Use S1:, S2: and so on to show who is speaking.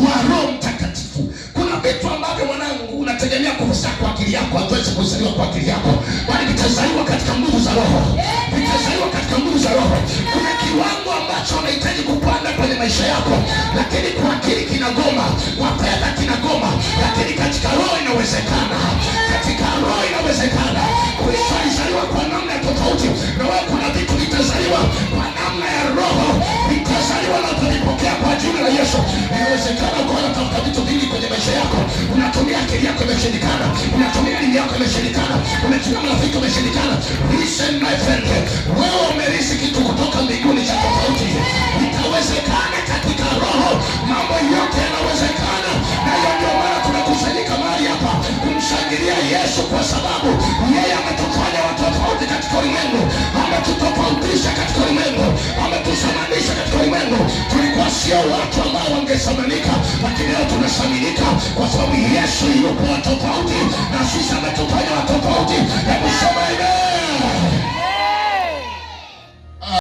S1: wa Roho Mtakatifu. Kuna vitu ambavyo mwanangu unategemea kuzaa kwa akili yako, hatuwezi kuzaliwa kwa akili yako, bali vitazaliwa katika nguvu za Roho. Vitazaliwa katika nguvu za Roho. Kuna kiwango ambacho unahitaji kupanda kwenye maisha yako, lakini kwa akili kinagoma, kwa fedha kinagoma, lakini katika Roho inawezekana. Katika Roho inawezekana. Kristo alizaliwa kwa namna tofauti, na wewe kuna vitu vitazaliwa kwa namna ya Roho. Vitazaliwa na kuvipokea kwa jina la Yesu. Inawezekana kwa unatafuta vitu vingi kwenye maisha yako, unatumia akili yako imeshindikana, unatumia elimu yako imeshindikana, unatumia marafiki imeshindikana. Listen my friend, wewe umerisi kitu kutoka mbinguni cha tofauti. Itawezekana katika Roho, mambo yote yanawezekana. Na hiyo ndio maana tunakusanyika mahali hapa kumshangilia Yesu, kwa sababu yeye ametufanya watu tofauti katika ulimwengu, ametutofautisha katika ulimwengu, ametusamanisha katika ulimwengu. Tulikuwa sio watu ambao wangesamanika, lakini leo tunasamanika kwa sababu Yesu yupo tofauti